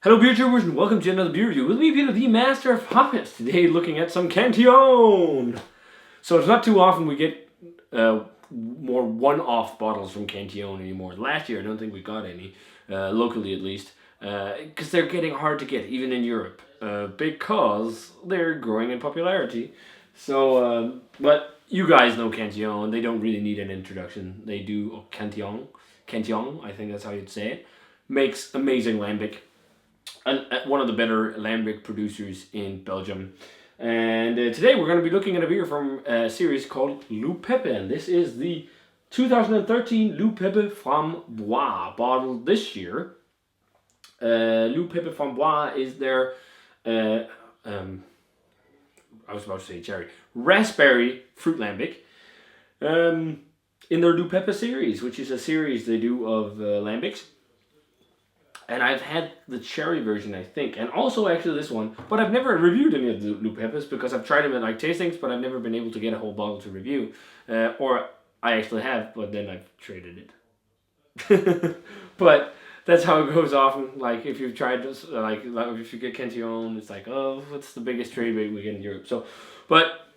Hello beer tubers and welcome to another beer review. With me, Peter, the master of hoppets. Today looking at some Cantillon. So it's not too often we get more one-off bottles from Cantillon anymore. Last year I don't think we got any, locally at least, because they're getting hard to get, even in Europe, because they're growing in popularity. So, but you guys know Cantillon. They don't really need an introduction. They do Cantillon, I think that's how you'd say it. Makes amazing lambic. And one of the better Lambic producers in Belgium. And today we're going to be looking at a beer from a series called Loup Pepe. And this is the 2013 Loup Pepe Framboise, bottled this year. Loup Pepe Framboise is their, I was about to say cherry, raspberry fruit lambic. In their Loup Pepe series, which is a series they do of lambics. And I've had the cherry version, I think, and also actually this one. But I've never reviewed any of the Loup Pepes because I've tried them at like tastings, but I've never been able to get a whole bottle to review. Or I actually have, but then I've traded it. But that's how it goes often. Like if you've tried this, like if you get Cantillon, it's like, oh, what's the biggest trade rate we get in Europe? So, but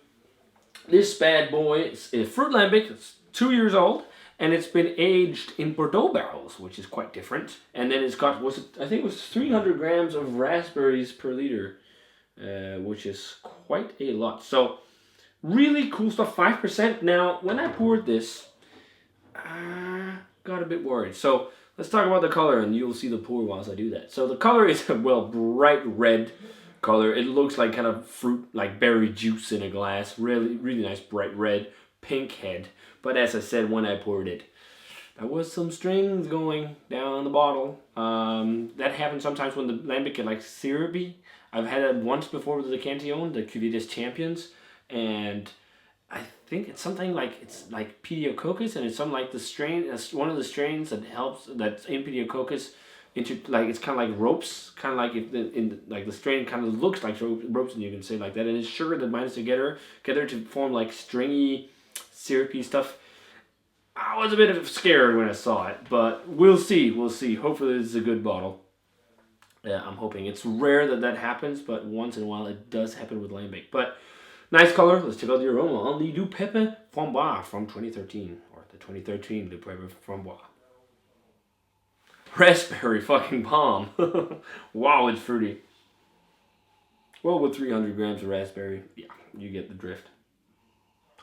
this bad boy is a fruit lambic. It's 2 years old. And it's been aged in Bordeaux barrels, which is quite different. And then it's got, I think it was 300 grams of raspberries per liter, which is quite a lot. So, really cool stuff, 5%. Now, when I poured this, I got a bit worried. So, let's talk about the color, and you'll see the pour whilst I do that. So, the color is a, well, bright red color. It looks like kind of fruit, like berry juice in a glass. Really, really nice bright red, pink head. But as I said when I poured it, there was some strings going down the bottle. That happens sometimes when the lambic get like syrupy. I've had it once before with the Cantillon, the Cuvée Champions, and I think it's something like it's like pediococcus, and it's something like the strain. It's one of the strains that helps that's in pediococcus. Into like it's kind of like ropes, kind of like like the strain kind of looks like ropes, and you can say like that, and it's sugar that binds together to form like stringy, syrupy stuff. I was a bit scared when I saw it, but we'll see. We'll see. Hopefully, this is a good bottle. Yeah, I'm hoping. It's rare that happens, but once in a while it does happen with lambic. But nice color. Let's check out the aroma on the Loup Pepe Framboise from 2013, or the 2013 Loup Pepe Framboise. Raspberry fucking bomb. Wow, it's fruity. Well, with 300 grams of raspberry, yeah, you get the drift.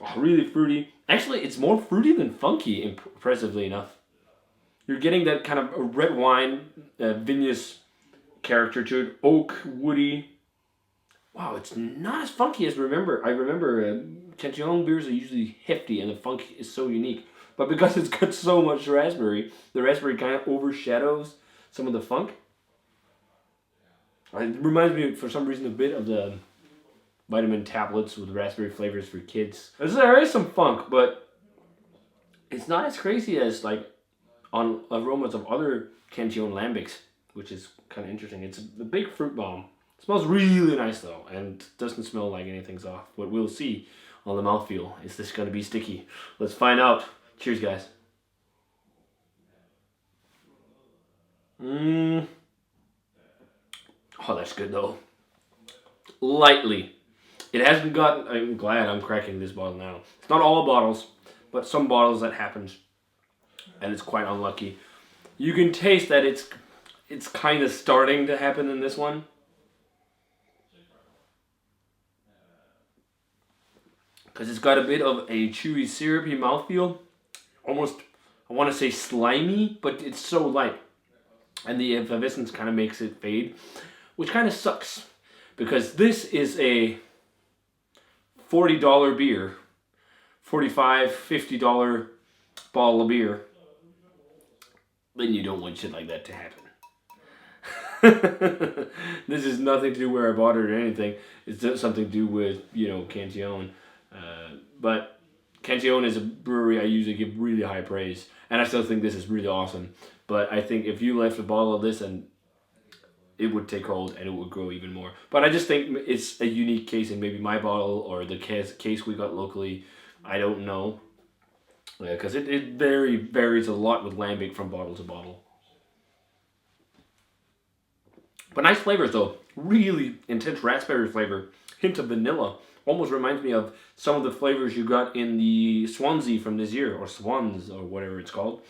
Oh, really fruity. Actually, it's more fruity than funky, impressively enough. You're getting that kind of red wine, vinous character to it. Oak, woody. Wow, it's not as funky as remember. I remember Cantillon beers are usually hefty and the funk is so unique. But because it's got so much raspberry, the raspberry kind of overshadows some of the funk. It reminds me, for some reason, a bit of the vitamin tablets with raspberry flavors for kids. There is some funk, but it's not as crazy as like on aromas of other Cantillon lambics, which is kind of interesting. It's a big fruit bomb. It smells really nice though, and doesn't smell like anything's off. But we'll see on the mouthfeel. Is this going to be sticky? Let's find out. Cheers, guys. Oh, that's good though. Lightly. It hasn't gotten, I'm glad I'm cracking this bottle now. It's not all bottles, but some bottles that happens. And it's quite unlucky. You can taste that it's kind of starting to happen in this one. Because it's got a bit of a chewy, syrupy mouthfeel. Almost, I want to say slimy, but it's so light. And the effervescence kind of makes it fade, which kind of sucks. Because this is a $40 beer, $45, $50 bottle of beer, then you don't want shit like that to happen. This is nothing to do where I bought it or anything. It's just something to do with, Cantillon. But Cantillon is a brewery I usually give really high praise, and I still think this is really awesome. But I think if you left a bottle of this, and it would take hold and it would grow even more. But I just think it's a unique case in maybe my bottle or the case we got locally. I don't know. Because it varies a lot with lambic from bottle to bottle. But nice flavors though. Really intense raspberry flavor. Hint of vanilla. Almost reminds me of some of the flavors you got in the Swansea from this year, or Swans, or whatever it's called.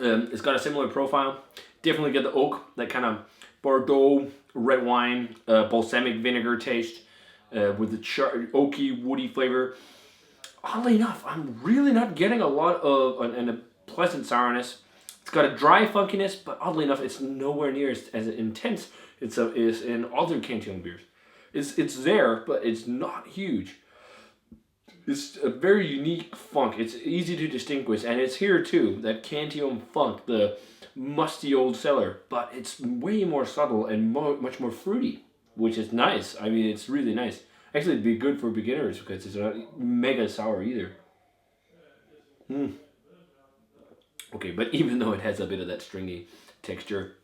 It's got a similar profile. Definitely get the oak, that kind of Bordeaux red wine, balsamic vinegar taste, with the oaky, woody flavor. Oddly enough, I'm really not getting a lot of and a pleasant sourness. It's got a dry funkiness, but oddly enough, it's nowhere near as intense as in other Cantillon beers. It's there, but it's not huge. It's a very unique funk. It's easy to distinguish, and it's here too, that Cantillon funk, the musty old cellar, but it's way more subtle and much more fruity, which is nice. I mean, it's really nice. Actually, it'd be good for beginners because it's not mega sour either. Okay, but even though it has a bit of that stringy texture,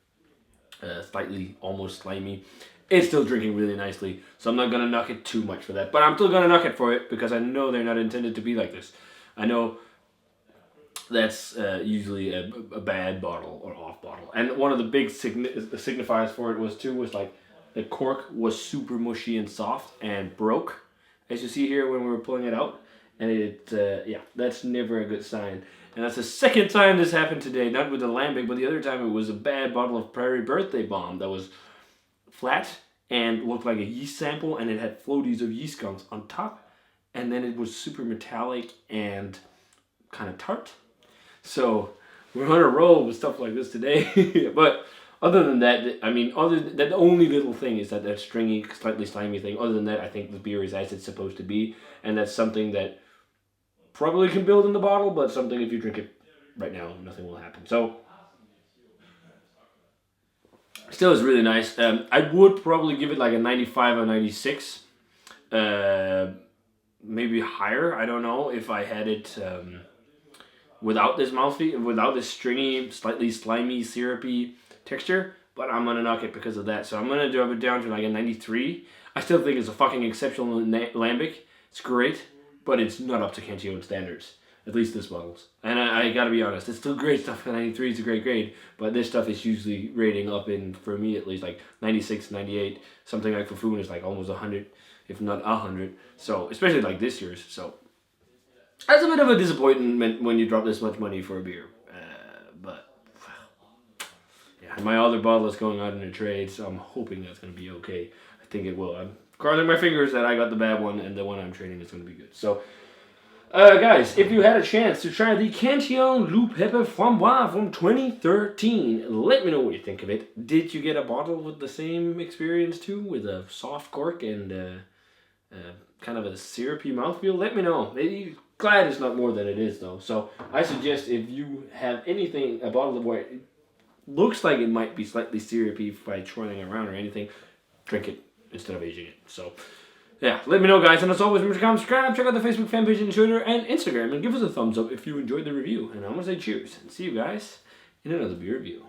slightly almost slimy, it's still drinking really nicely, so I'm not going to knock it too much for that. But I'm still going to knock it for it because I know they're not intended to be like this. I know that's usually a bad bottle or off bottle. And one of the big signifiers for it was like the cork was super mushy and soft and broke, as you see here when we were pulling it out. And yeah, that's never a good sign. And that's the second time this happened today, not with the Lambic, but the other time it was a bad bottle of Prairie Birthday Bomb that was flat and looked like a yeast sample, and it had floaties of yeast gums on top, and then it was super metallic and kind of tart. So we're on a roll with stuff like this today. But other than that, I mean, the only little thing is that stringy, slightly slimy thing. Other than that, I think the beer is as it's supposed to be, and that's something that probably can build in the bottle, but something if you drink it right now, nothing will happen. So still is really nice. I would probably give it like a 95 or 96. Maybe higher. I don't know if I had it without this mouthfeel, without this stringy, slightly slimy, syrupy texture. But I'm going to knock it because of that. So I'm going to drop it down to like a 93. I still think it's a fucking exceptional Lambic. It's great, but it's not up to Cantillon standards. At least this bottle's. And I gotta be honest, it's still great stuff. 93 is a great grade, but this stuff is usually rating up in, for me at least, like 96, 98. Something like Fufun is like almost 100, if not 100. So, especially like this year's. So, that's a bit of a disappointment when you drop this much money for a beer. But, yeah, my other bottle is going out in a trade, so I'm hoping that's gonna be okay. I think it will. I'm crossing my fingers that I got the bad one and the one I'm trading is gonna be good. So, guys, if you had a chance to try the Cantillon Pepe Framboise from 2013, let me know what you think of it. Did you get a bottle with the same experience too, with a soft cork and kind of a syrupy mouthfeel? Let me know. Maybe glad it's not more than it is though. So I suggest if you have anything, a bottle of where it looks like it might be slightly syrupy by twirling around or anything, drink it instead of aging it. So. Yeah, let me know, guys. And as always, remember to comment, subscribe, check out the Facebook fan page and Twitter and Instagram, and give us a thumbs up if you enjoyed the review. And I'm going to say cheers, and see you guys in another beer review.